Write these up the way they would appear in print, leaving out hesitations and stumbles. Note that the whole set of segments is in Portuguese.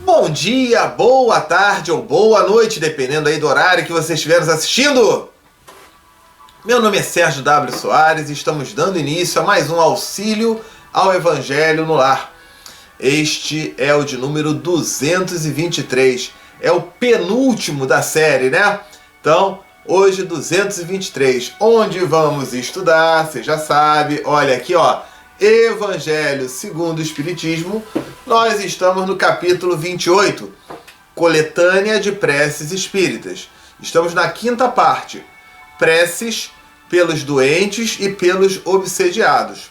Bom dia, boa tarde ou boa noite, dependendo aí do horário que você estiver nos assistindo. Meu nome é Sérgio W. Soares e estamos dando início a mais um Auxílio ao Evangelho no Lar. Este é o de número 223, é o penúltimo da série, né? Então, hoje 223, onde vamos estudar, você já sabe, olha aqui ó, Evangelho segundo o Espiritismo. Nós estamos no capítulo 28, Coletânea de Preces Espíritas. Estamos na quinta parte, Preces pelos doentes e pelos obsediados.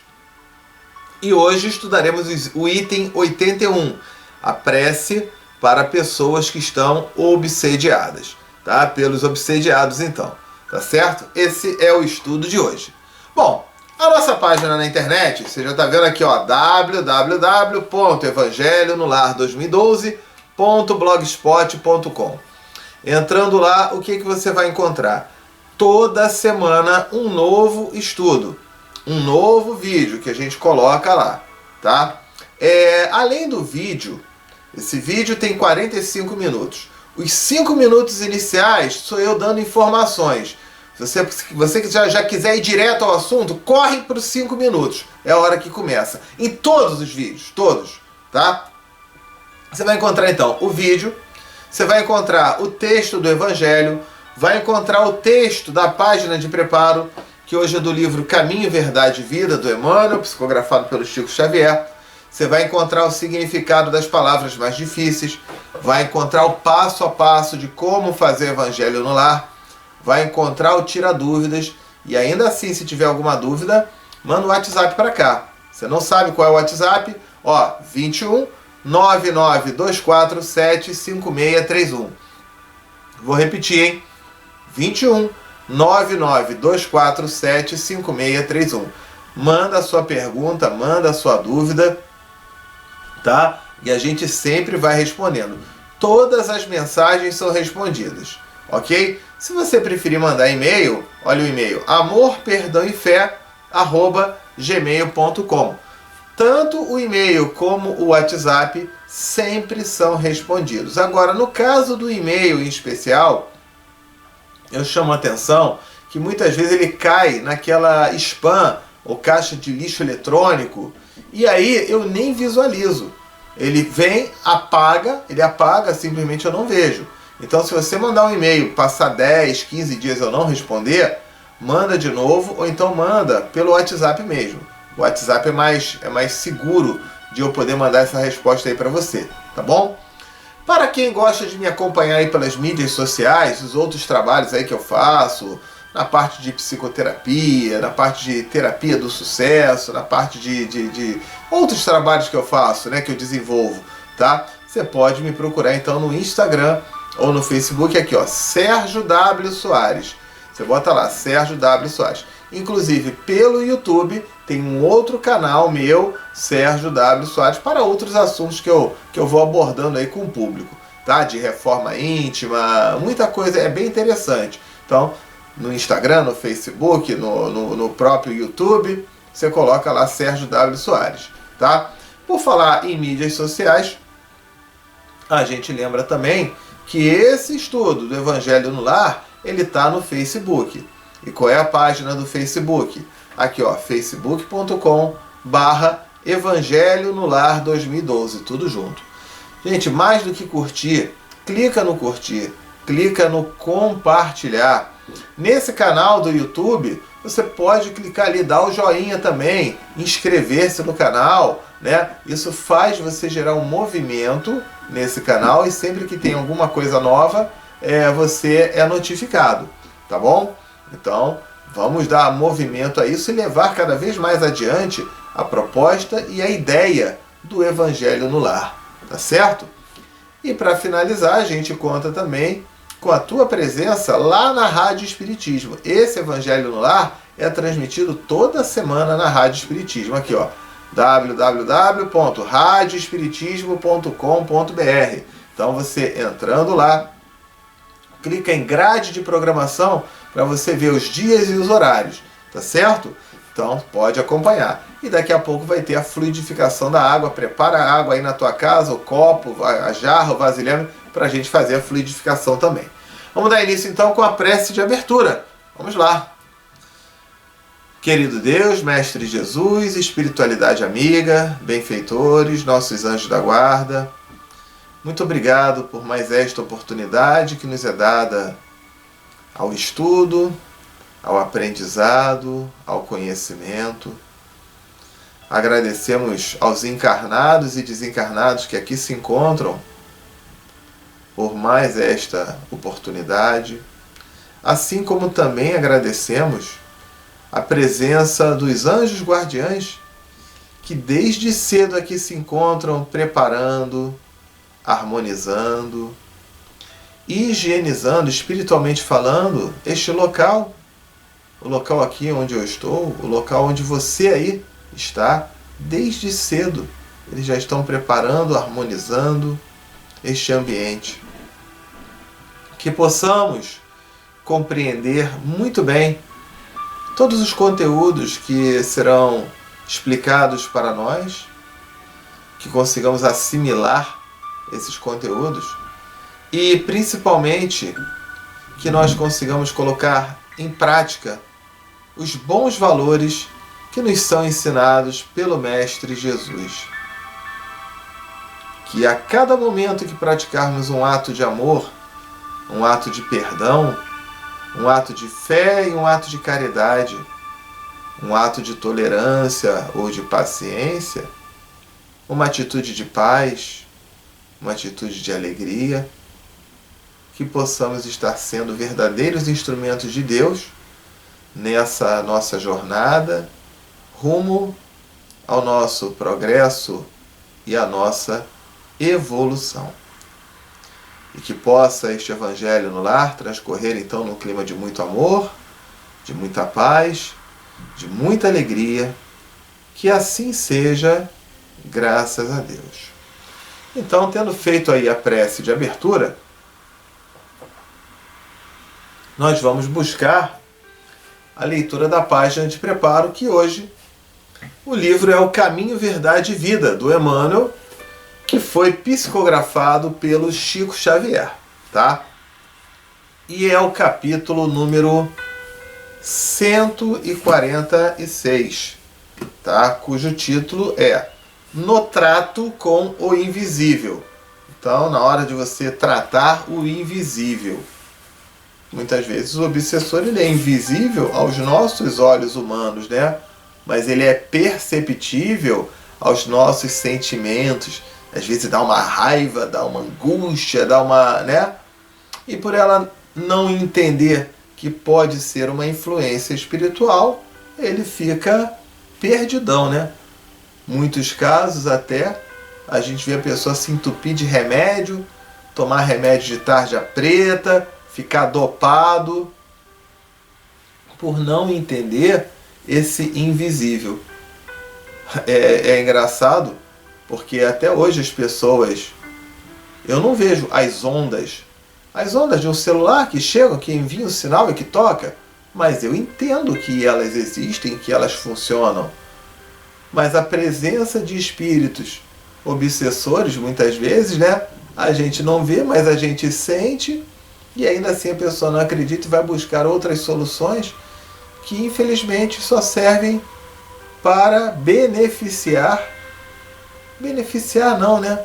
E hoje estudaremos o item 81, a prece para pessoas que estão obsediadas, tá? Pelos obsediados então, tá certo? Esse é o estudo de hoje. Bom, a nossa página na internet, você já está vendo aqui, ó, www.evangelionolar2012.blogspot.com. Entrando lá, o que você vai encontrar? Toda semana um novo estudo, um novo vídeo que a gente coloca lá, tá? Além do vídeo, esse vídeo tem 45 minutos. Os 5 minutos iniciais sou eu dando informações. Se você já quiser ir direto ao assunto, corre para os 5 minutos. É a hora que começa. Em todos os vídeos, todos, tá? Você vai encontrar então o vídeo, você vai encontrar o texto do Evangelho, vai encontrar o texto da página de preparo, que hoje é do livro Caminho, Verdade e Vida, do Emmanuel, psicografado pelo Chico Xavier. Você vai encontrar o significado das palavras mais difíceis, vai encontrar o passo a passo de como fazer Evangelho no lar, vai encontrar o Tira Dúvidas, e ainda assim, se tiver alguma dúvida, manda o WhatsApp para cá. Você não sabe qual é o WhatsApp? Ó, 21 99247 5631. Vou repetir, hein? 21 99247 5631. Manda a sua pergunta, manda a sua dúvida, tá? E a gente sempre vai respondendo. Todas as mensagens são respondidas, ok? Se você preferir mandar e-mail, olha o e-mail, amorperdãoefé@gmail.com. Tanto o e-mail como o WhatsApp sempre são respondidos. Agora, no caso do e-mail em especial, eu chamo a atenção que muitas vezes ele cai naquela spam ou caixa de lixo eletrônico e aí eu nem visualizo. Ele vem, ele apaga, simplesmente eu não vejo. Então, se você mandar um e-mail, passar 10, 15 dias eu não responder, manda de novo, ou então manda pelo WhatsApp mesmo. O WhatsApp é mais seguro de eu poder mandar essa resposta aí para você, tá bom? Para quem gosta de me acompanhar aí pelas mídias sociais, os outros trabalhos aí que eu faço, na parte de psicoterapia, na parte de terapia do sucesso, na parte de outros trabalhos que eu faço, né, que eu desenvolvo, tá? Você pode me procurar então no Instagram ou no Facebook, aqui ó, Sérgio W. Soares. Você bota lá, Sérgio W. Soares. Inclusive, pelo YouTube, tem um outro canal meu, Sérgio W. Soares, para outros assuntos que eu vou abordando aí com o público, tá? De reforma íntima, muita coisa, é bem interessante. Então, no Instagram, no Facebook, no próprio YouTube, você coloca lá Sérgio W. Soares, tá? Por falar em mídias sociais, a gente lembra também que esse estudo do Evangelho no Lar, ele está no Facebook. E qual é a página do Facebook? Aqui ó, facebook.com/Evangelho no Lar 2012, tudo junto. Gente, mais do que curtir, clica no curtir, clica no compartilhar. Nesse canal do YouTube, você pode clicar ali, dar o joinha também, inscrever-se no canal, né? Isso faz você gerar um movimento nesse canal e sempre que tem alguma coisa nova, você é notificado, tá bom? Então, vamos dar movimento a isso e levar cada vez mais adiante a proposta e a ideia do Evangelho no Lar, tá certo? E para finalizar, a gente conta também com a tua presença lá na Rádio Espiritismo. Esse Evangelho no Lar é transmitido toda semana na Rádio Espiritismo, aqui ó, www.radioespiritismo.com.br. Então você entrando lá, clica em grade de programação para você ver os dias e os horários, tá certo? Então pode acompanhar. E daqui a pouco vai ter a fluidificação da água. Prepara a água aí na tua casa, o copo, a jarra, o vasilhame, para a gente fazer a fluidificação também. Vamos dar início então com a prece de abertura. Vamos lá. Querido Deus, Mestre Jesus, espiritualidade amiga, benfeitores, nossos anjos da guarda, muito obrigado por mais esta oportunidade que nos é dada ao estudo, ao aprendizado, ao conhecimento. Agradecemos aos encarnados e desencarnados que aqui se encontram por mais esta oportunidade, assim como também agradecemos a presença dos anjos guardiães que desde cedo aqui se encontram preparando, harmonizando, higienizando, espiritualmente falando, este local, o local aqui onde eu estou, o local onde você aí está, desde cedo. Eles já estão preparando, harmonizando este ambiente. Que possamos compreender muito bem todos os conteúdos que serão explicados para nós, que consigamos assimilar esses conteúdos e, principalmente, que nós consigamos colocar em prática os bons valores que nos são ensinados pelo Mestre Jesus. Que a cada momento que praticarmos um ato de amor, um ato de perdão, um ato de fé e um ato de caridade, um ato de tolerância ou de paciência, uma atitude de paz, uma atitude de alegria, que possamos estar sendo verdadeiros instrumentos de Deus nessa nossa jornada rumo ao nosso progresso e à nossa evolução. E que possa este Evangelho no Lar transcorrer então num clima de muito amor, de muita paz, de muita alegria. Que assim seja, graças a Deus. Então, tendo feito aí a prece de abertura, nós vamos buscar a leitura da página de preparo, que hoje o livro é O Caminho, Verdade e Vida, do Emmanuel, que foi psicografado pelo Chico Xavier, tá? E é o capítulo número 146, tá? Cujo título é No Trato com o Invisível. Então, na hora de você tratar o invisível. Muitas vezes o obsessor ele é invisível aos nossos olhos humanos, né? Mas ele é perceptível aos nossos sentimentos. Às vezes dá uma raiva, dá uma angústia, dá uma, né? E por ela não entender que pode ser uma influência espiritual, ele fica perdidão, né? Muitos casos até a gente vê a pessoa se entupir de remédio, tomar remédio de tarja preta, ficar dopado, por não entender esse invisível. É engraçado, porque até hoje as pessoas, eu não vejo as ondas de um celular que chegam, que enviam o sinal e que toca, mas eu entendo que elas existem, que elas funcionam. Mas a presença de espíritos obsessores, muitas vezes, né, a gente não vê, mas a gente sente, e ainda assim a pessoa não acredita e vai buscar outras soluções que infelizmente só servem para beneficiar não, né?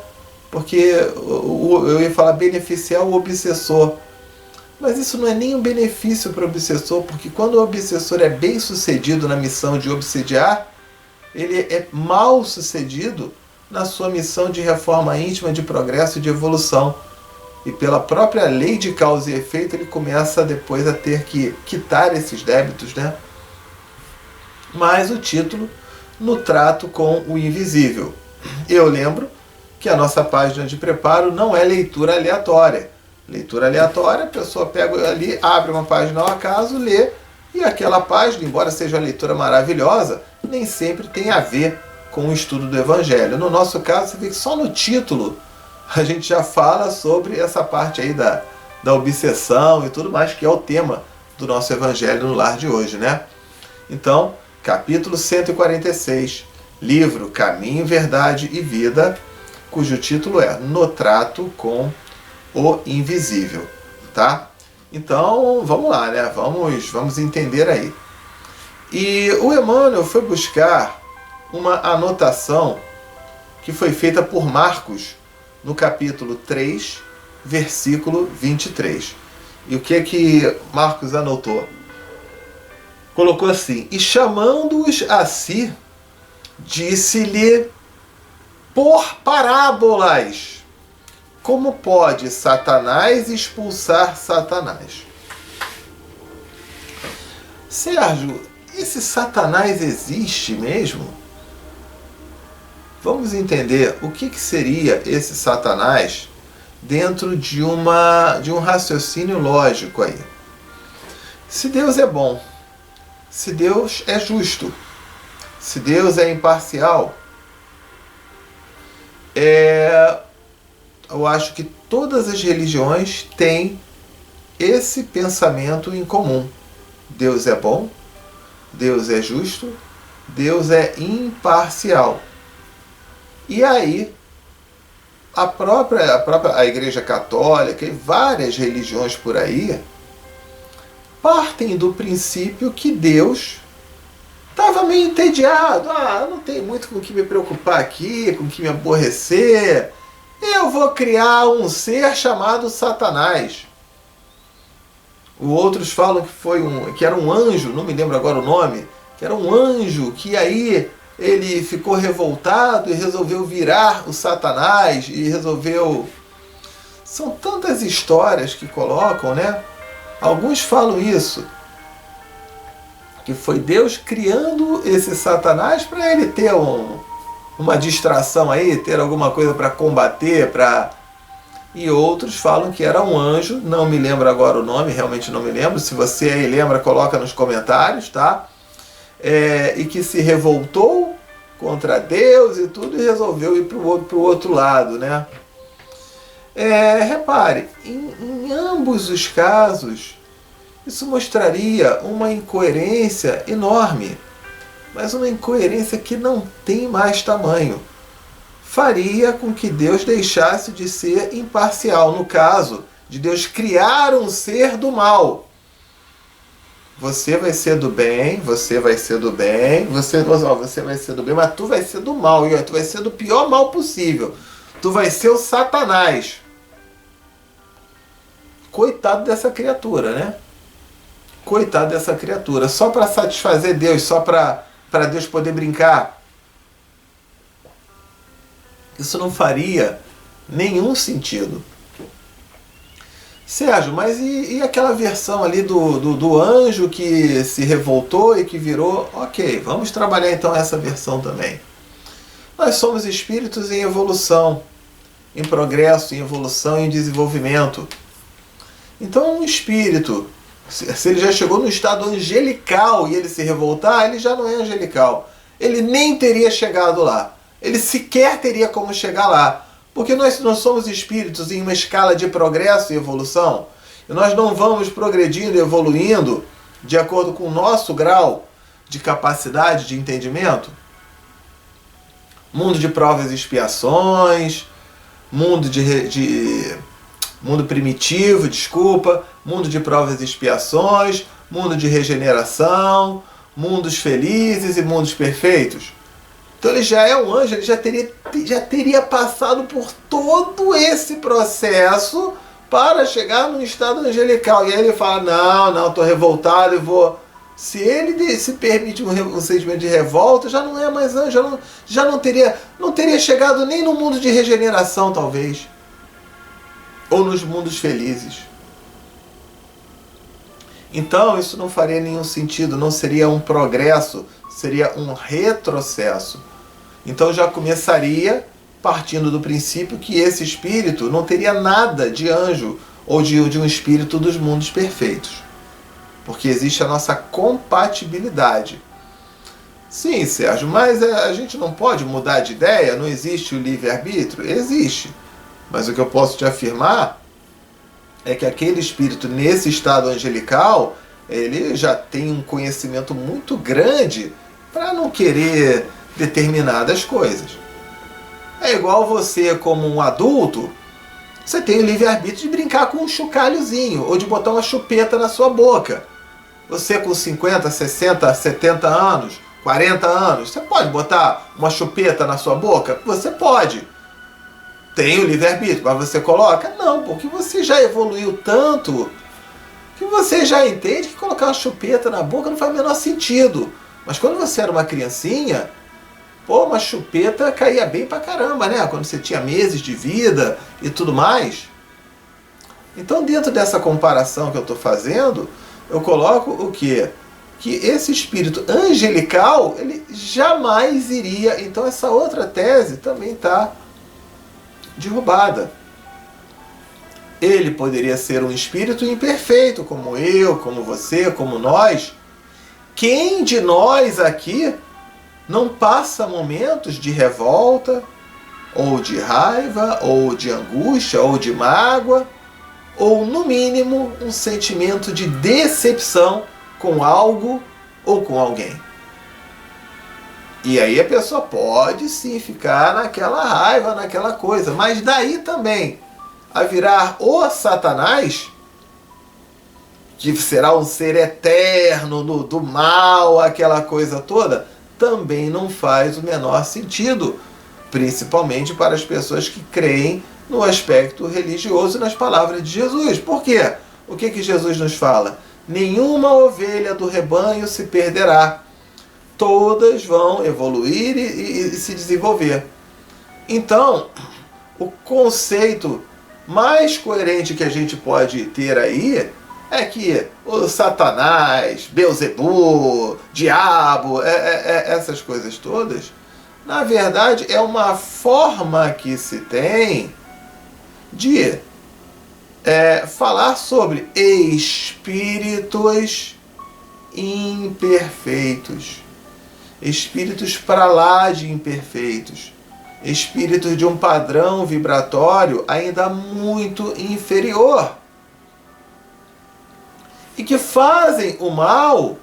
Porque eu ia falar beneficiar o obsessor. Mas isso não é nem um benefício para o obsessor, porque quando o obsessor é bem sucedido na missão de obsediar, ele é mal sucedido na sua missão de reforma íntima, de progresso e de evolução. E pela própria lei de causa e efeito, ele começa depois a ter que quitar esses débitos, né? Mas o título, No Trato com o Invisível. Eu lembro que a nossa página de preparo não é leitura aleatória. Leitura aleatória, a pessoa pega ali, abre uma página ao acaso, lê, e aquela página, embora seja uma leitura maravilhosa, nem sempre tem a ver com o estudo do Evangelho. No nosso caso, você vê que só no título a gente já fala sobre essa parte aí da obsessão e tudo mais, que é o tema do nosso Evangelho no Lar de hoje, né? Então, capítulo 146, livro Caminho, Verdade e Vida, cujo título é No Trato com o Invisível, tá? Então, vamos lá, né? Vamos entender aí. E o Emmanuel foi buscar uma anotação que foi feita por Marcos no capítulo 3, versículo 23. E o que é que Marcos anotou? Colocou assim: e chamando-os a si, disse-lhe por parábolas, como pode Satanás expulsar Satanás? Sérgio, esse Satanás existe mesmo? Vamos entender o que seria esse Satanás dentro de um raciocínio lógico aí. Se Deus é bom, se Deus é justo, se Deus é imparcial, eu acho que todas as religiões têm esse pensamento em comum. Deus é bom, Deus é justo, Deus é imparcial. E aí, a Igreja Católica e várias religiões por aí partem do princípio que Deus estava meio entediado. Não tem muito com o que me preocupar aqui, com o que me aborrecer. Eu vou criar um ser chamado Satanás. Outros falam que era um anjo, não me lembro agora o nome, que era um anjo que aí ele ficou revoltado e resolveu virar o Satanás e resolveu... São tantas histórias que colocam, né? Alguns falam isso, que foi Deus criando esse Satanás para ele ter uma distração aí, ter alguma coisa para combater, E outros falam que era um anjo, não me lembro agora o nome, realmente não me lembro. Se você aí lembra, coloca nos comentários, tá? E que se revoltou contra Deus e tudo, e resolveu ir para o outro lado, né? Repare, em ambos os casos, isso mostraria uma incoerência enorme, mas uma incoerência que não tem mais tamanho. Faria com que Deus deixasse de ser imparcial, no caso de Deus criar um ser do mal. Você vai ser do bem, você vai ser do bem, você vai ser do bem, mas tu vai ser do mal, tu vai ser do pior mal possível. Tu vai ser o Satanás. Coitado dessa criatura, né? Coitado dessa criatura. Só para satisfazer Deus, só para Deus poder brincar. Isso não faria nenhum sentido. Sérgio, mas e aquela versão ali do anjo que se revoltou e que virou... Ok, vamos trabalhar então essa versão também. Nós somos espíritos em evolução, em progresso, em evolução, em desenvolvimento. Então um espírito, se ele já chegou no estado angelical e ele se revoltar, ele já não é angelical. Ele nem teria chegado lá. Ele sequer teria como chegar lá. Porque nós somos espíritos em uma escala de progresso e evolução. E nós não vamos progredindo e evoluindo de acordo com o nosso grau de capacidade de entendimento. Mundo de provas e expiações, mundo primitivo, mundo de provas e expiações, mundo de regeneração, mundos felizes e mundos perfeitos. Então ele já é um anjo, ele já teria passado por todo esse processo para chegar num estado angelical. E aí ele fala, não, estou revoltado e vou... Se ele se permite um sentimento de revolta, já não é mais anjo, já não teria chegado nem no mundo de regeneração, talvez. Ou nos mundos felizes. Então isso não faria nenhum sentido, não seria um progresso, seria um retrocesso. Então já começaria partindo do princípio que esse espírito não teria nada de anjo ou de um espírito dos mundos perfeitos. Porque existe a nossa compatibilidade. Sim, Sérgio, mas a gente não pode mudar de ideia? Não existe o livre-arbítrio? Existe. Mas o que eu posso te afirmar é que aquele espírito nesse estado angelical, ele já tem um conhecimento muito grande para não querer determinadas coisas. É igual você, como um adulto, você tem o livre-arbítrio de brincar com um chocalhozinho ou de botar uma chupeta na sua boca. Você com 50, 60, 70 anos, 40 anos, você pode botar uma chupeta na sua boca? Você pode. Tem o livre-arbítrio, mas você coloca? Não, porque você já evoluiu tanto que você já entende que colocar uma chupeta na boca não faz o menor sentido. Mas quando você era uma criancinha, pô, uma chupeta caía bem pra caramba, né? Quando você tinha meses de vida e tudo mais. Então, dentro dessa comparação que eu estou fazendo, eu coloco o quê? Que esse espírito angelical, ele jamais iria. Então, essa outra tese também está derrubada. Ele poderia ser um espírito imperfeito, como eu, como você, como nós. Quem de nós aqui não passa momentos de revolta, ou de raiva, ou de angústia, ou de mágoa, ou no mínimo um sentimento de decepção com algo ou com alguém? E aí a pessoa pode sim ficar naquela raiva, naquela coisa, mas daí também a virar o Satanás, que será um ser eterno do mal, aquela coisa toda, também não faz o menor sentido, principalmente para as pessoas que creem no aspecto religioso e nas palavras de Jesus. Por quê? O que Jesus nos fala? Nenhuma ovelha do rebanho se perderá. Todas vão evoluir e se desenvolver. Então, o conceito mais coerente que a gente pode ter aí é que o Satanás, Beelzebub, diabo, essas coisas todas, na verdade é uma forma que se tem de falar sobre espíritos imperfeitos, espíritos para lá de imperfeitos, espíritos de um padrão vibratório ainda muito inferior e que fazem o mal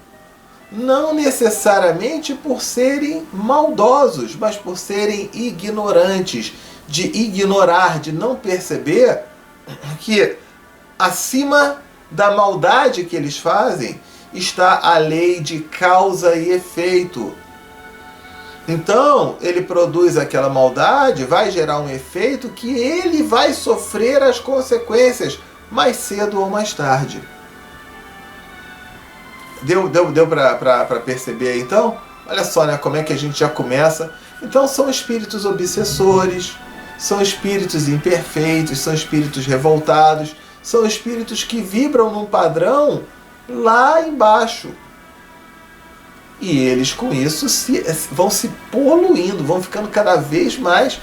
não necessariamente por serem maldosos, mas por serem ignorantes, de ignorar, de não perceber que acima da maldade que eles fazem está a lei de causa e efeito. Então, ele produz aquela maldade, vai gerar um efeito que ele vai sofrer as consequências mais cedo ou mais tarde. Deu para perceber aí, então? Olha só, né, como é que a gente já começa. Então são espíritos obsessores, são espíritos imperfeitos, são espíritos revoltados, são espíritos que vibram num padrão lá embaixo. E eles com isso vão se poluindo, vão ficando cada vez mais,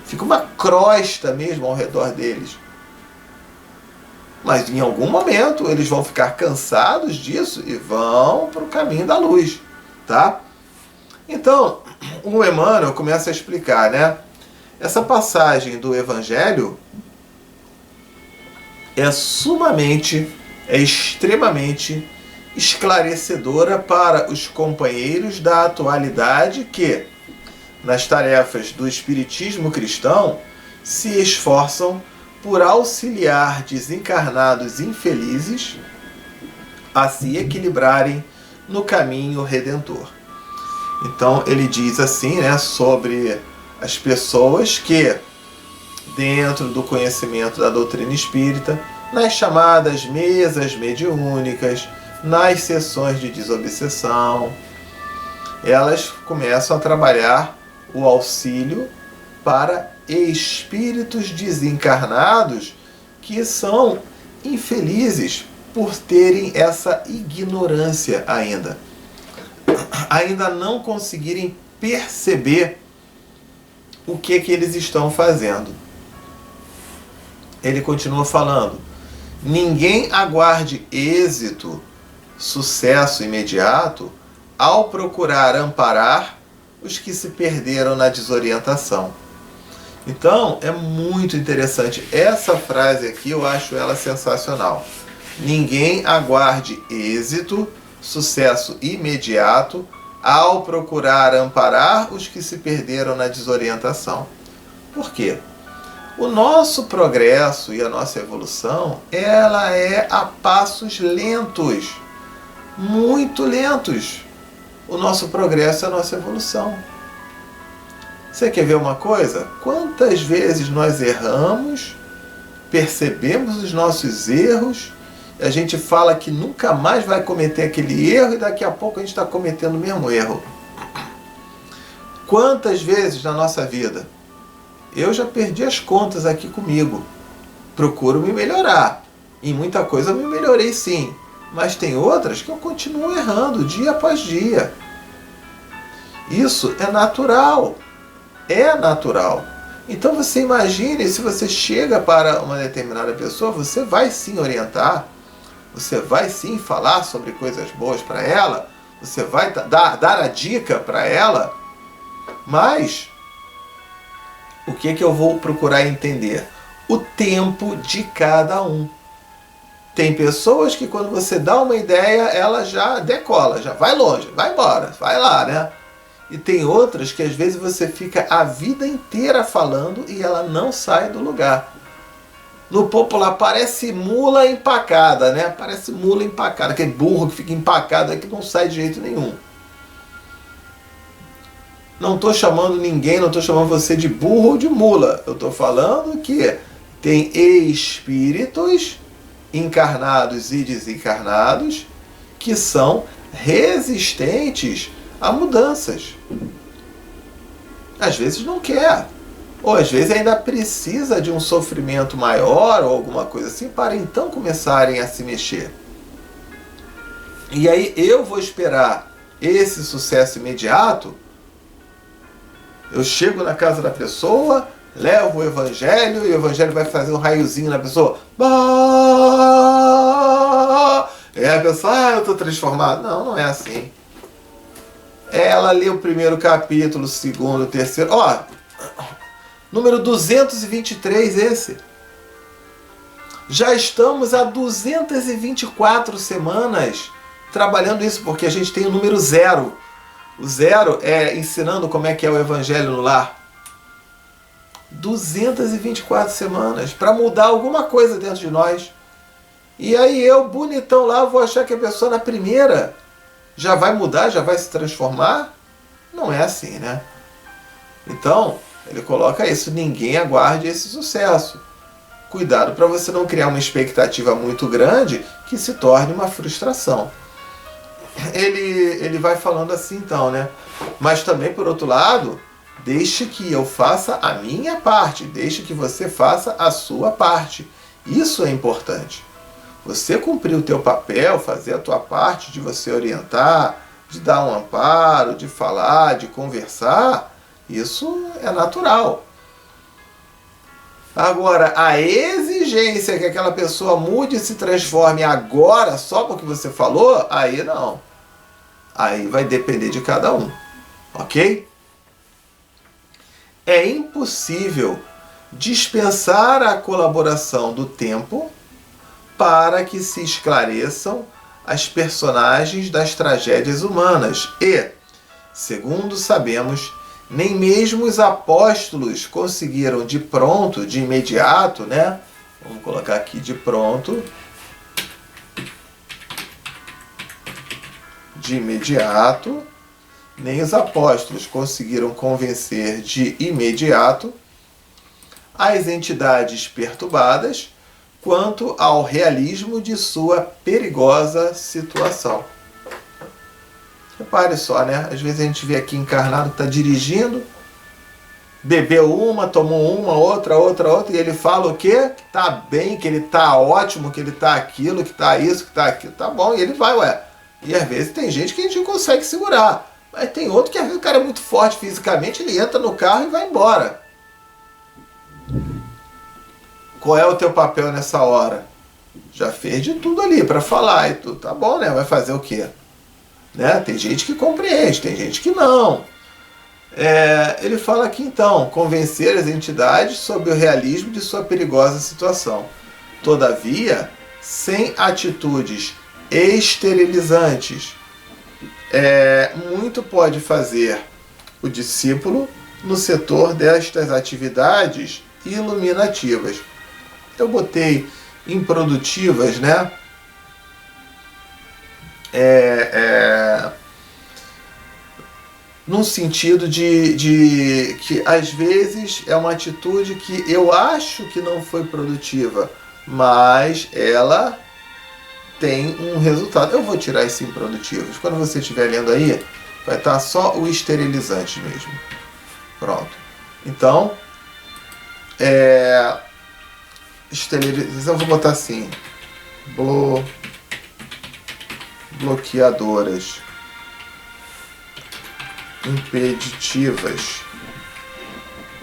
fica uma crosta mesmo ao redor deles. Mas em algum momento eles vão ficar cansados disso e vão para o caminho da luz, tá? Então, o Emmanuel começa a explicar, né? Essa passagem do Evangelho é extremamente esclarecedora para os companheiros da atualidade que, nas tarefas do espiritismo cristão, se esforçam por auxiliar desencarnados infelizes a se equilibrarem no caminho redentor. Então ele diz assim, né, sobre as pessoas que, dentro do conhecimento da doutrina espírita, nas chamadas mesas mediúnicas, nas sessões de desobsessão, elas começam a trabalhar o auxílio para espíritos desencarnados que são infelizes por terem essa ignorância ainda não conseguirem perceber o que eles estão fazendo. Ele continua falando: ninguém aguarde êxito, sucesso imediato ao procurar amparar os que se perderam na desorientação. Então, é muito interessante. Essa frase aqui, eu acho ela sensacional. Ninguém aguarde êxito, sucesso imediato, ao procurar amparar os que se perderam na desorientação. Por quê? O nosso progresso e a nossa evolução, ela é a passos lentos, muito lentos. O nosso progresso é a nossa evolução. Você quer ver uma coisa? Quantas vezes nós erramos, percebemos os nossos erros, a gente fala que nunca mais vai cometer aquele erro e daqui a pouco a gente está cometendo o mesmo erro. Quantas vezes na nossa vida? Eu já perdi as contas aqui comigo. Procuro me melhorar. Em muita coisa eu me melhorei sim. Mas tem outras que eu continuo errando dia após dia. Isso é natural. É natural. Então você imagine, se você chega para uma determinada pessoa, você vai sim orientar, você vai sim falar sobre coisas boas para ela, você vai dar a dica para ela, mas o que eu vou procurar entender? O tempo de cada um. Tem pessoas que quando você dá uma ideia, ela já decola, já vai longe, vai embora, vai lá, né? E tem outras que às vezes você fica a vida inteira falando e ela não sai do lugar. No popular parece mula empacada, né? Parece mula empacada, aquele burro que fica empacado que não sai de jeito nenhum. Não estou chamando ninguém, não estou chamando você de burro ou de mula. Eu estou falando que tem espíritos encarnados e desencarnados que são resistentes a mudanças. Às vezes não quer, ou às vezes ainda precisa de um sofrimento maior ou alguma coisa assim para então começarem a se mexer. E aí eu vou esperar esse sucesso imediato. Eu chego na casa da pessoa, levo o evangelho e o evangelho vai fazer um raiozinho na pessoa. E a pessoa, eu estou transformado. Não, não é assim. Ela lê o primeiro capítulo, o segundo, o terceiro. Ó, número 223 esse. Já estamos há 224 semanas trabalhando isso, porque a gente tem o número 0. O 0 é ensinando como é que é o evangelho no lar. 224 semanas para mudar alguma coisa dentro de nós. E aí eu, bonitão lá, vou achar que a pessoa na primeira já vai mudar, já vai se transformar? Não é assim, né? Então, ele coloca isso, ninguém aguarde esse sucesso. Cuidado para você não criar uma expectativa muito grande que se torne uma frustração. Ele vai falando assim então, né? Mas também, por outro lado, deixe que eu faça a minha parte, deixe que você faça a sua parte. Isso é importante. Você cumprir o teu papel, fazer a tua parte de você orientar, de dar um amparo, de falar, de conversar, isso é natural. Agora, a exigência que aquela pessoa mude e se transforme agora só porque você falou, aí não. Aí vai depender de cada um, ok? É impossível dispensar a colaboração do tempo para que se esclareçam as personagens das tragédias humanas e, segundo sabemos, nem mesmo os apóstolos conseguiram de pronto, de imediato, né? Vamos colocar aqui de pronto. De imediato, nem os apóstolos conseguiram convencer de imediato as entidades perturbadas quanto ao realismo de sua perigosa situação. Repare só, né? Às vezes a gente vê aqui encarnado que está dirigindo, bebeu uma, tomou uma, outra, e ele fala o quê? Que tá bem, que ele tá ótimo, que ele tá aquilo, que tá isso, que tá aquilo, tá bom, e ele vai, ué. E às vezes tem gente que a gente não consegue segurar, mas tem outro que às vezes o cara é muito forte fisicamente, ele entra no carro e vai embora. Qual é o teu papel nessa hora? Já fez de tudo ali para falar e tudo, tá bom, né? Vai fazer o quê? Né? Tem gente que compreende, tem gente que não. Ele fala aqui então, convencer as entidades sobre o realismo de sua perigosa situação. Todavia, sem atitudes esterilizantes, muito pode fazer o discípulo no setor destas atividades iluminativas. Eu botei improdutivas, né? No sentido de que às vezes é uma atitude que eu acho que não foi produtiva, mas ela tem um resultado. Eu vou tirar esses improdutivos. Quando você estiver lendo aí, vai estar só o esterilizante mesmo. Pronto. Então, esterilização, eu vou botar assim, bloqueadoras impeditivas.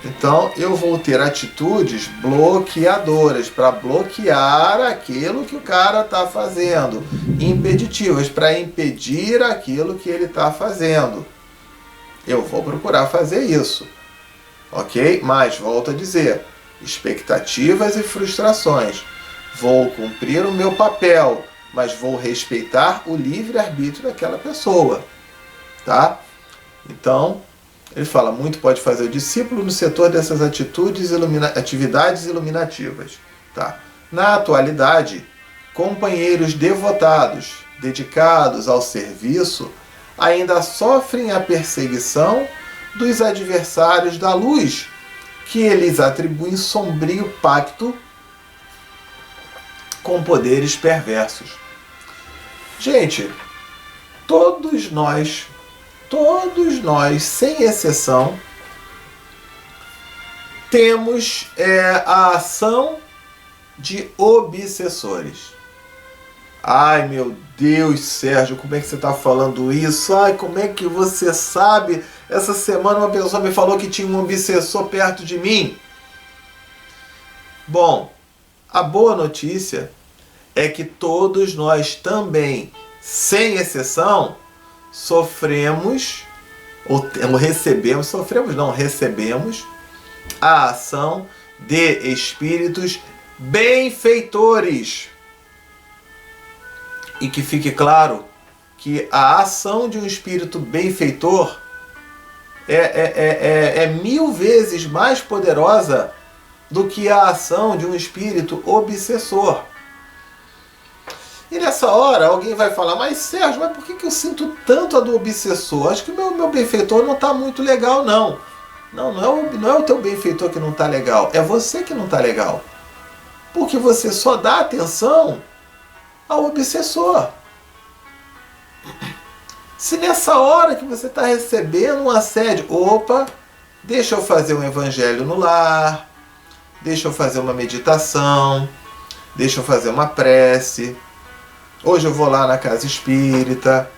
Então eu vou ter atitudes bloqueadoras para bloquear aquilo que o cara está fazendo, impeditivas para impedir aquilo que ele está fazendo. Eu vou procurar fazer isso, ok? Mas volto a dizer, expectativas e frustrações. Vou cumprir o meu papel, mas vou respeitar o livre-arbítrio daquela pessoa, tá? Então, ele fala, muito pode fazer o discípulo no setor dessas atividades iluminativas, tá? Na atualidade, companheiros devotados, dedicados ao serviço, ainda sofrem a perseguição dos adversários da luz, que eles atribuem sombrio pacto com poderes perversos. Gente, todos nós, sem exceção, temos a ação de obsessores. Ai, meu Deus, Sérgio, como é que você está falando isso? Ai, como é que você sabe? Essa semana uma pessoa me falou que tinha um obsessor perto de mim. Bom, a boa notícia é que todos nós também, sem exceção, recebemos a ação de espíritos benfeitores. E que fique claro que a ação de um espírito benfeitor é 1000 vezes mais poderosa do que a ação de um espírito obsessor. E nessa hora alguém vai falar, mas Sérgio, mas por que eu sinto tanto a do obsessor? Acho que o meu benfeitor não está muito legal, não. Não é o teu benfeitor que não está legal, é você que não está legal. Porque você só dá atenção ao obsessor. Se nessa hora que você está recebendo um assédio, opa, deixa eu fazer um evangelho no lar, deixa eu fazer uma meditação, deixa eu fazer uma prece, hoje eu vou lá na casa espírita.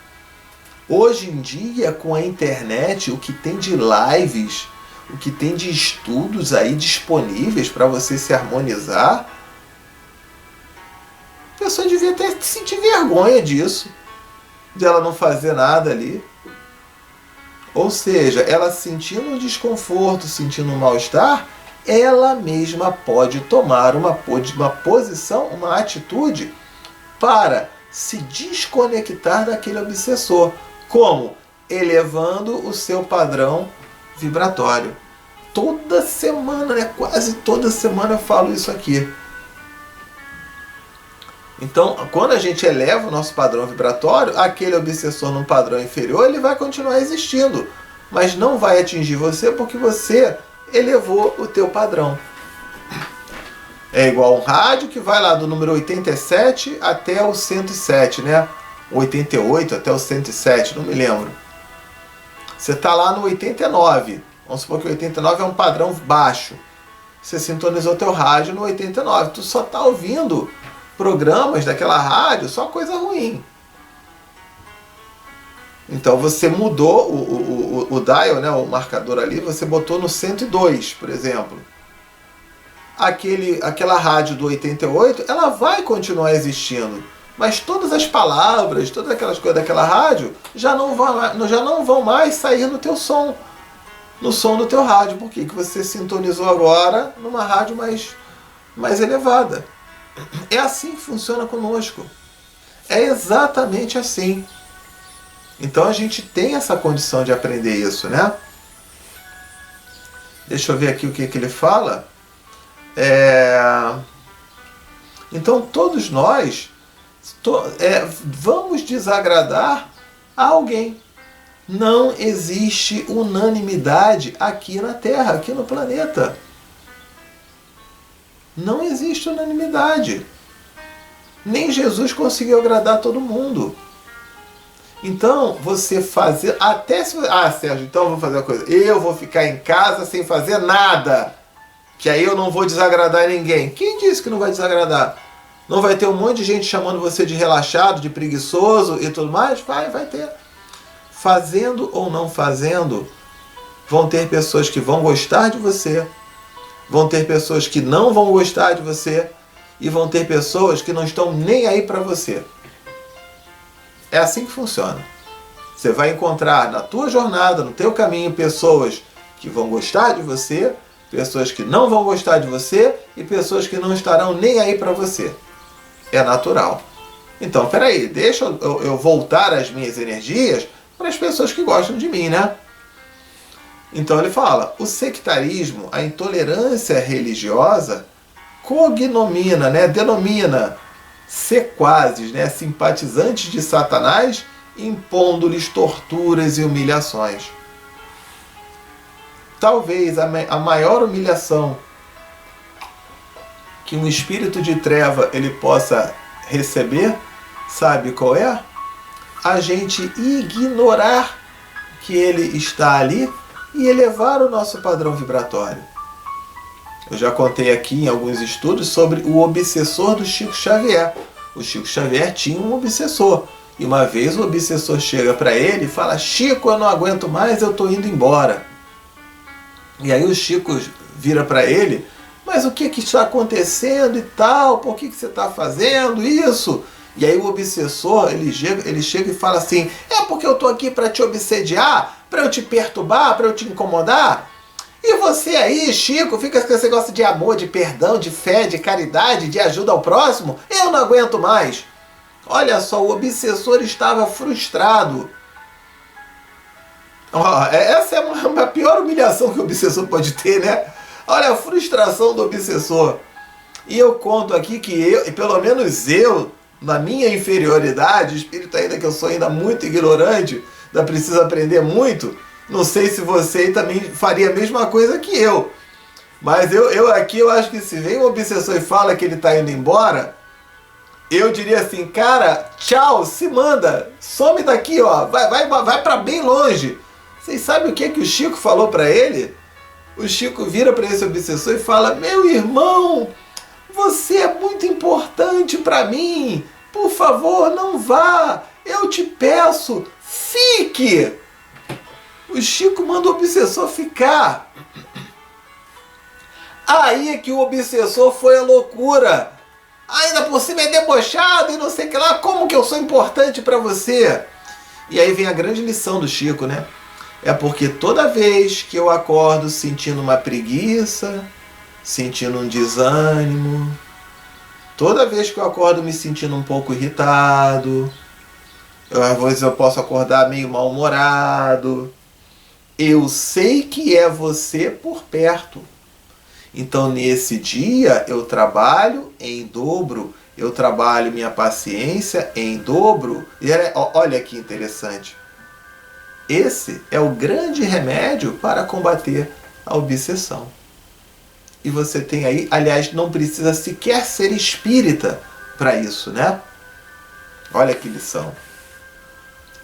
Hoje em dia, com a internet, o que tem de lives, o que tem de estudos aí disponíveis para você se harmonizar, a pessoa devia até sentir vergonha disso, de ela não fazer nada ali. Ou seja, ela sentindo um desconforto, sentindo um mal-estar, ela mesma pode tomar uma posição, uma atitude para se desconectar daquele obsessor. Como? Elevando o seu padrão vibratório. Toda semana, né? Quase toda semana eu falo isso aqui. Então, quando a gente eleva o nosso padrão vibratório, aquele obsessor num padrão inferior, ele vai continuar existindo, mas não vai atingir você porque você elevou o teu padrão. É igual um rádio que vai lá do número 87 até o 107, né? 88 até o 107, não me lembro. Você está lá no 89. Vamos supor que o 89 é um padrão baixo. Você sintonizou teu rádio no 89. Tu só está ouvindo programas daquela rádio, só coisa ruim. Então você mudou o dial, né, o marcador ali, você botou no 102, por exemplo. Aquela rádio do 88, ela vai continuar existindo, mas todas as palavras, todas aquelas coisas daquela rádio já não vão mais sair no teu som, no som do teu rádio, porque você sintonizou agora numa rádio mais elevada. É assim que funciona conosco. É exatamente assim. Então a gente tem essa condição de aprender isso, né? Deixa eu ver aqui o que ele fala. Então todos nós vamos desagradar a alguém. Não existe unanimidade aqui na Terra, aqui no planeta. Não existe unanimidade. Nem Jesus conseguiu agradar todo mundo. Então, você fazer... Até se... Sérgio, então eu vou fazer uma coisa. Eu vou ficar em casa sem fazer nada. Que aí eu não vou desagradar ninguém. Quem disse que não vai desagradar? Não vai ter um monte de gente chamando você de relaxado, de preguiçoso e tudo mais? Vai ter. Fazendo ou não fazendo, vão ter pessoas que vão gostar de você, vão ter pessoas que não vão gostar de você e vão ter pessoas que não estão nem aí para você. É assim que funciona. Você vai encontrar na tua jornada, no teu caminho, pessoas que vão gostar de você, pessoas que não vão gostar de você e pessoas que não estarão nem aí para você. É natural. Então, peraí, deixa eu voltar as minhas energias para as pessoas que gostam de mim, né? Então ele fala, o sectarismo, a intolerância religiosa, denomina sequazes, simpatizantes de Satanás, impondo-lhes torturas e humilhações. Talvez a maior humilhação que um espírito de treva ele possa receber, sabe qual é? A gente ignorar que ele está ali e elevar o nosso padrão vibratório. Eu já contei aqui em alguns estudos sobre o obsessor do Chico Xavier. O Chico Xavier tinha um obsessor. E uma vez o obsessor chega para ele e fala: Chico, eu não aguento mais, eu estou indo embora. E aí o Chico vira para ele: mas o que está acontecendo e tal? Por que você está fazendo isso? E aí o obsessor, ele chega e fala assim: é porque eu estou aqui para te obsediar, para eu te perturbar, para eu te incomodar? E você aí, Chico, fica com esse negócio de amor, de perdão, de fé, de caridade, de ajuda ao próximo? Eu não aguento mais. Olha só, o obsessor estava frustrado. Essa é uma pior humilhação que o obsessor pode ter, né? Olha a frustração do obsessor. E eu conto aqui que pelo menos eu, na minha inferioridade, espírito ainda que eu sou ainda muito ignorante, ainda preciso aprender muito, não sei se você também faria a mesma coisa que eu. Mas eu aqui, eu acho que se vem um obsessor e fala que ele está indo embora, eu diria assim: cara, tchau, se manda, some daqui, ó, vai para bem longe. Vocês sabem o que o Chico falou para ele? O Chico vira para esse obsessor e fala: meu irmão, você é muito importante para mim, por favor, não vá, eu te peço, fique. O Chico manda o obsessor ficar. Aí é que o obsessor foi a loucura. Ainda por cima é debochado e não sei o que lá, como que eu sou importante para você? E aí vem a grande lição do Chico, né? É porque toda vez que eu acordo sentindo uma preguiça, sentindo um desânimo, toda vez que eu acordo me sentindo um pouco irritado, às vezes eu posso acordar meio mal-humorado, eu sei que é você por perto. Então nesse dia eu trabalho em dobro, eu trabalho minha paciência em dobro. E olha que interessante. Esse é o grande remédio para combater a obsessão. E você tem aí, aliás, não precisa sequer ser espírita para isso, né? Olha que lição.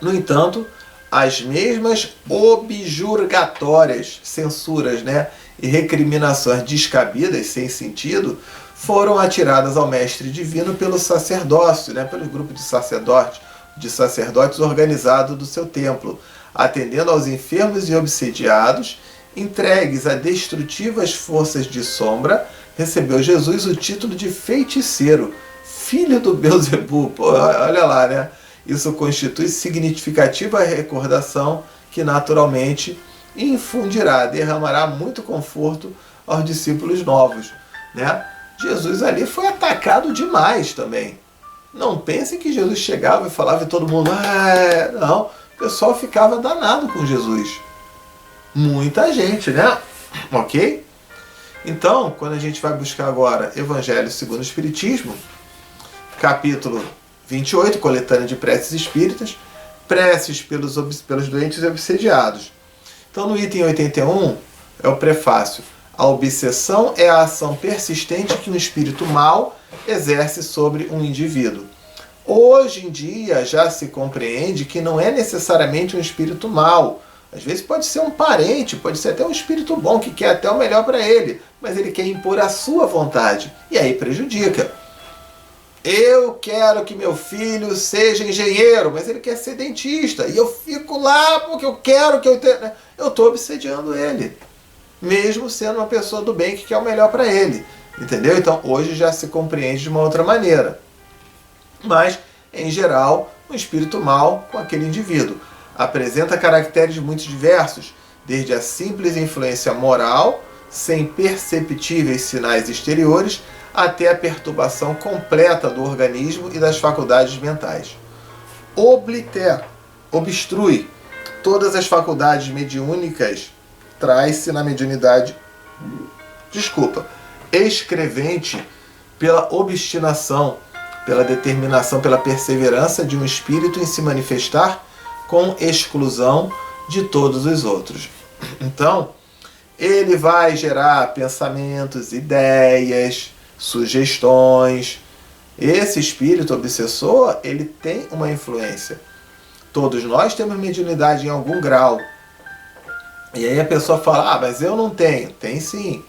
No entanto, as mesmas objurgatórias, censuras, né, e recriminações descabidas, sem sentido, foram atiradas ao mestre divino pelo sacerdócio, né, pelo grupo de sacerdotes organizado do seu templo, atendendo aos enfermos e obsediados, entregues a destrutivas forças de sombra, recebeu Jesus o título de feiticeiro, filho do Beelzebub. Pô, olha lá, né? Isso constitui significativa recordação que naturalmente infundirá, derramará muito conforto aos discípulos novos, né? Jesus ali foi atacado demais também. Não pense que Jesus chegava e falava e todo mundo... não, o pessoal ficava danado com Jesus. Muita gente, né? Ok? Então, quando a gente vai buscar agora Evangelho segundo o Espiritismo, capítulo 28, coletânea de preces espíritas, preces pelos doentes e obsediados. Então, no item 81, é o prefácio. A obsessão é a ação persistente que um espírito mau exerce sobre um indivíduo. Hoje em dia já se compreende que não é necessariamente um espírito mau. Às vezes pode ser um parente, pode ser até um espírito bom que quer até o melhor para ele, mas ele quer impor a sua vontade e aí prejudica. Eu quero que meu filho seja engenheiro, mas ele quer ser dentista. E eu fico lá porque eu quero que eu estou obsediando ele. Mesmo sendo uma pessoa do bem que quer o melhor para ele. Entendeu? Então hoje já se compreende de uma outra maneira. Mas, em geral, um espírito mau com aquele indivíduo. Apresenta caracteres muito diversos, desde a simples influência moral, sem perceptíveis sinais exteriores, até a perturbação completa do organismo e das faculdades mentais. Obstrui todas as faculdades mediúnicas, traz-se na mediunidade, escrevente pela obstinação, pela determinação, pela perseverança de um espírito em se manifestar com exclusão de todos os outros. Então, ele vai gerar pensamentos, ideias, sugestões. Esse espírito obsessor, ele tem uma influência. Todos nós temos mediunidade em algum grau. E aí a pessoa fala, mas eu não tenho. Tem sim.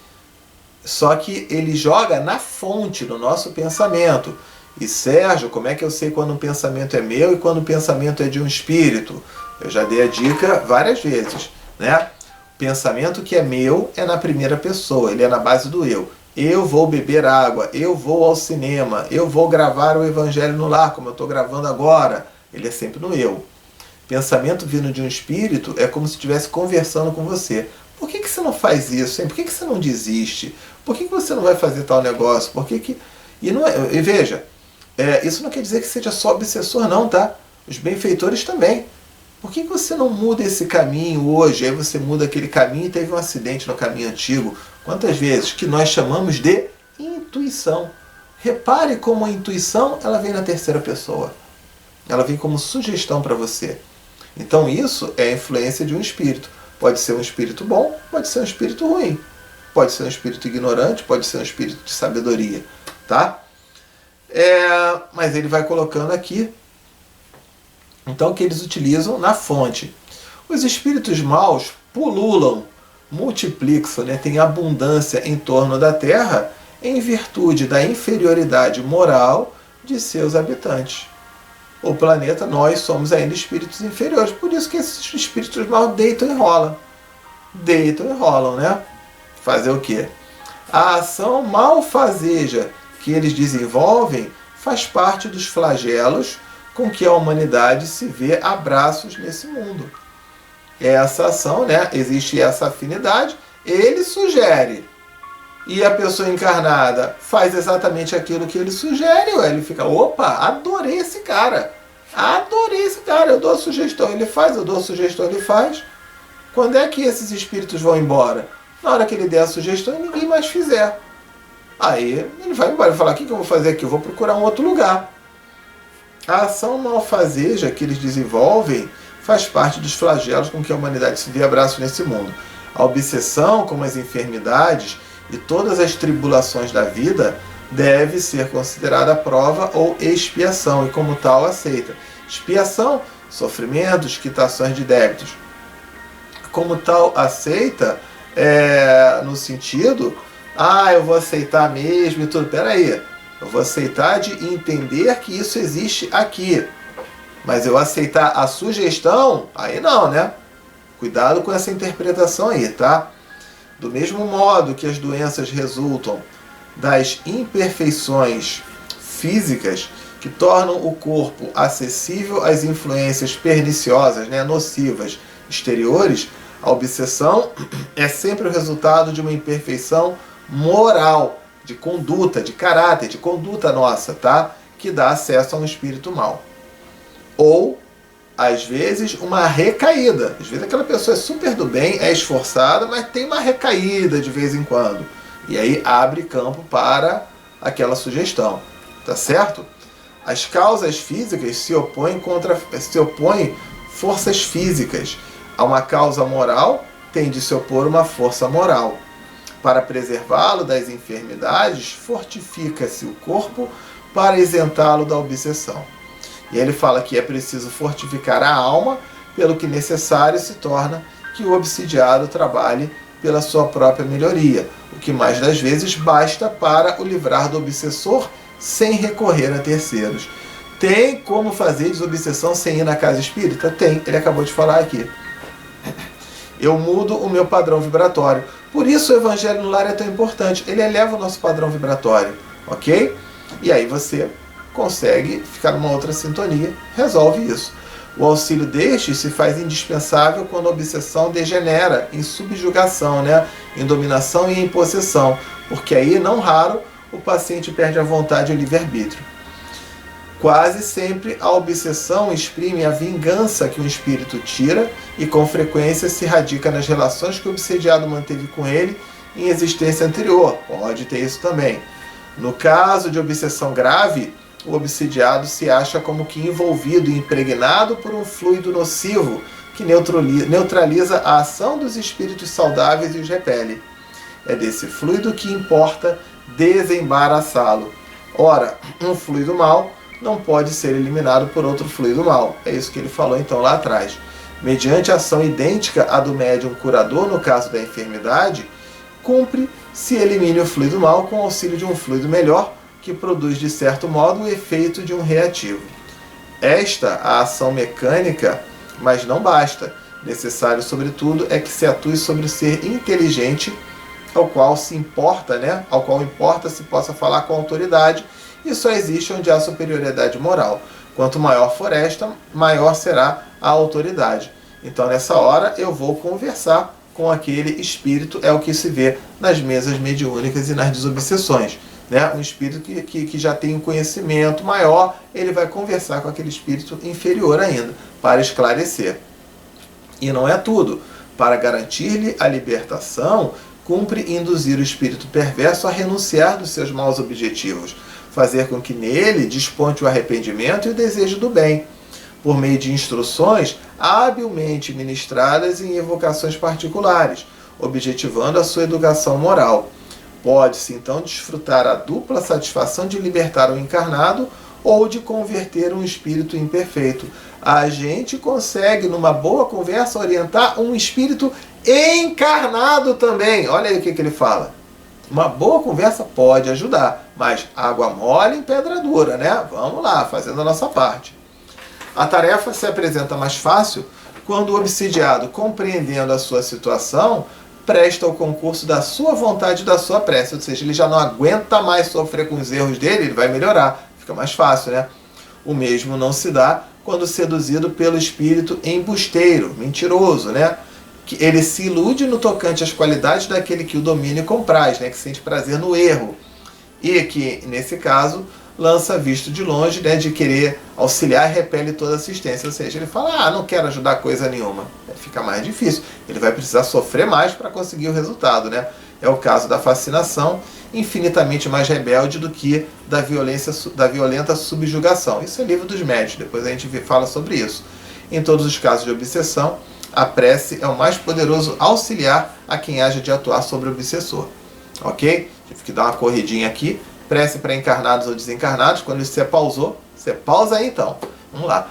Só que ele joga na fonte, no nosso pensamento. E Sérgio, como é que eu sei quando um pensamento é meu e quando um pensamento é de um espírito? Eu já dei a dica várias vezes, né? O pensamento que é meu é na primeira pessoa, ele é na base do eu. Eu vou beber água, eu vou ao cinema, eu vou gravar o Evangelho no lar, como eu estou gravando agora. Ele é sempre no eu. Pensamento vindo de um espírito é como se estivesse conversando com você. Por que você não faz isso, hein? Por que você não desiste? Por que você não vai fazer tal negócio? Por que... E veja, isso não quer dizer que seja só obsessor não, tá? Os benfeitores também. Por que você não muda esse caminho hoje? Aí você muda aquele caminho e teve um acidente no caminho antigo. Quantas vezes? Que nós chamamos de intuição. Repare como a intuição ela vem na terceira pessoa. Ela vem como sugestão para você. Então isso é a influência de um espírito. Pode ser um espírito bom, pode ser um espírito ruim. Pode ser um espírito ignorante, pode ser um espírito de sabedoria. Tá? Mas ele vai colocando aqui, então, que eles utilizam na fonte. Os espíritos maus pululam, multiplicam, né, têm abundância em torno da Terra em virtude da inferioridade moral de seus habitantes. O planeta, nós somos ainda espíritos inferiores, por isso que esses espíritos maus deitam e rolam. Deitam e rolam, né? Fazer o quê? A ação malfazeja que eles desenvolvem faz parte dos flagelos com que a humanidade se vê a braços nesse mundo. Essa ação, né, existe essa afinidade, ele sugere. E a pessoa encarnada faz exatamente aquilo que ele sugere, ele fica, opa, adorei esse cara, eu dou a sugestão, ele faz, eu dou a sugestão, ele faz. Quando é que esses espíritos vão embora? Na hora que ele der a sugestão e ninguém mais fizer. Aí ele vai embora e falar, o que eu vou fazer aqui? Eu vou procurar um outro lugar. A ação malfazeja que eles desenvolvem faz parte dos flagelos com que a humanidade se vê a braços nesse mundo. A obsessão, como as enfermidades e todas as tribulações da vida, deve ser considerada prova ou expiação e como tal aceita. Expiação, sofrimentos, quitações de débitos. Como tal aceita, no sentido, eu vou aceitar mesmo e tudo. Peraí, eu vou aceitar de entender que isso existe aqui. Mas eu aceitar a sugestão, aí não, né? Cuidado com essa interpretação aí, tá? Do mesmo modo que as doenças resultam das imperfeições físicas que tornam o corpo acessível às influências perniciosas, né, nocivas, exteriores, a obsessão é sempre o resultado de uma imperfeição moral, de conduta, de caráter, de conduta nossa, tá? Que dá acesso a um espírito mau. Ou às vezes, uma recaída. Às vezes aquela pessoa é super do bem, é esforçada, mas tem uma recaída de vez em quando. E aí abre campo para aquela sugestão. Tá certo? As causas físicas se opõem forças físicas. A uma causa moral tem de se opor uma força moral. Para preservá-lo das enfermidades, fortifica-se o corpo para isentá-lo da obsessão. E ele fala que é preciso fortificar a alma, pelo que necessário se torna que o obsidiado trabalhe pela sua própria melhoria, o que mais das vezes basta para o livrar do obsessor sem recorrer a terceiros. Tem como fazer desobsessão sem ir na casa espírita? Tem, ele acabou de falar aqui. Eu mudo o meu padrão vibratório. Por isso o Evangelho no Lar é tão importante. Ele eleva o nosso padrão vibratório, ok? E aí você consegue ficar numa outra sintonia, resolve isso. O auxílio deste se faz indispensável quando a obsessão degenera em subjugação, em dominação e em possessão, porque aí, não raro, o paciente perde a vontade e o livre-arbítrio. Quase sempre a obsessão exprime a vingança que o espírito tira e com frequência se radica nas relações que o obsediado manteve com ele em existência anterior. Pode ter isso também. No caso de obsessão grave, o obsidiado se acha como que envolvido e impregnado por um fluido nocivo que neutraliza a ação dos espíritos saudáveis e os repele. É desse fluido que importa desembaraçá-lo. Ora, um fluido mau não pode ser eliminado por outro fluido mau. É isso que ele falou então lá atrás. Mediante ação idêntica à do médium curador no caso da enfermidade, cumpre se elimine o fluido mau com auxílio de um fluido melhor, que produz de certo modo o efeito de um reativo. Esta a ação mecânica, mas não basta. Necessário, sobretudo, é que se atue sobre o ser inteligente, ao qual importa se possa falar com autoridade, e só existe onde há superioridade moral. Quanto maior for esta, maior será a autoridade. Então, nessa hora, eu vou conversar com aquele espírito, é o que se vê nas mesas mediúnicas e nas desobsessões. Um espírito que já tem um conhecimento maior, ele vai conversar com aquele espírito inferior ainda, para esclarecer. E não é tudo. Para garantir-lhe a libertação, cumpre induzir o espírito perverso a renunciar dos seus maus objetivos, fazer com que nele desponte o arrependimento e o desejo do bem, por meio de instruções habilmente ministradas em evocações particulares, objetivando a sua educação moral. Pode-se então desfrutar a dupla satisfação de libertar o encarnado ou de converter um espírito imperfeito. A gente consegue, numa boa conversa, orientar um espírito encarnado também. Olha aí o que ele fala. Uma boa conversa pode ajudar, mas água mole em pedra dura, Vamos lá, fazendo a nossa parte. A tarefa se apresenta mais fácil quando o obsidiado, compreendendo a sua situação, presta o concurso da sua vontade e da sua prece, ou seja, ele já não aguenta mais sofrer com os erros dele, ele vai melhorar, fica mais fácil, O mesmo não se dá quando seduzido pelo espírito embusteiro, mentiroso, Que ele se ilude no tocante às qualidades daquele que o domina e compraz, que sente prazer no erro, e que, nesse caso, lança visto de longe, de querer auxiliar e repele toda assistência, ou seja, ele fala, não quero ajudar coisa nenhuma, fica mais difícil, ele vai precisar sofrer mais para conseguir o resultado, É o caso da fascinação, infinitamente mais rebelde do que da violenta subjugação. Isso é livro dos médios, depois a gente fala sobre isso. Em todos os casos de obsessão, a prece é o mais poderoso auxiliar a quem haja de atuar sobre o obsessor. Ok? Tive que dar uma corridinha aqui. Prece para encarnados ou desencarnados. Quando você pausou, você pausa aí então. Vamos lá.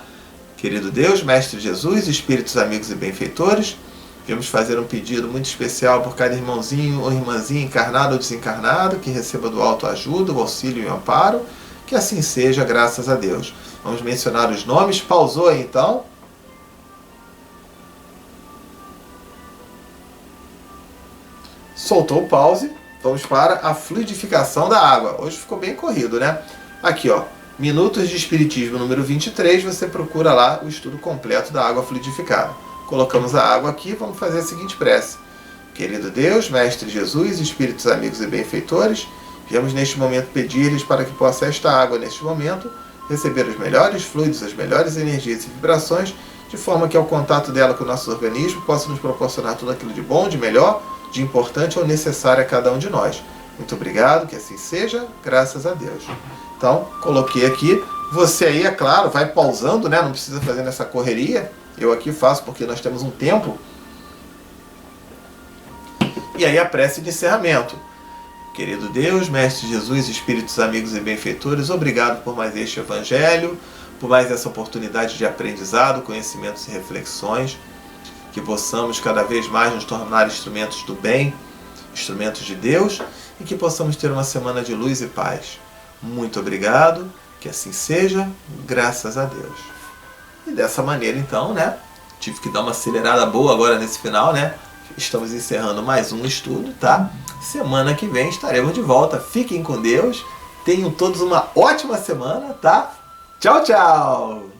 Querido Deus, Mestre Jesus, Espíritos amigos e benfeitores, viemos fazer um pedido muito especial por cada irmãozinho ou irmãzinha encarnado ou desencarnado que receba do alto ajuda, o auxílio e o amparo. Que assim seja, graças a Deus. Vamos mencionar os nomes. Pausou aí então. Soltou o pause, vamos para a fluidificação da água. Hoje ficou bem corrido, Aqui, Minutos de Espiritismo número 23, você procura lá o estudo completo da água fluidificada. Colocamos a água aqui, vamos fazer a seguinte prece. Querido Deus, Mestre Jesus, Espíritos amigos e benfeitores, viemos neste momento pedir-lhes para que possa esta água, neste momento, receber os melhores fluidos, as melhores energias e vibrações de forma que o contato dela com o nosso organismo possa nos proporcionar tudo aquilo de bom, de melhor, de importante ou necessário a cada um de nós. Muito obrigado, que assim seja, graças a Deus. Então, coloquei aqui. Você aí, é claro, vai pausando, né? Não precisa fazer nessa correria. Eu aqui faço porque nós temos um tempo. E aí a prece de encerramento. Querido Deus, Mestre Jesus, Espíritos amigos e benfeitores, obrigado por mais este Evangelho, por mais essa oportunidade de aprendizado, conhecimentos e reflexões, que possamos cada vez mais nos tornar instrumentos do bem, instrumentos de Deus, e que possamos ter uma semana de luz e paz. Muito obrigado, que assim seja, graças a Deus. E dessa maneira então, né, tive que dar uma acelerada boa agora nesse final, né, estamos encerrando mais um estudo, tá? Semana que vem estaremos de volta, fiquem com Deus, tenham todos uma ótima semana, tá? Tchau, tchau!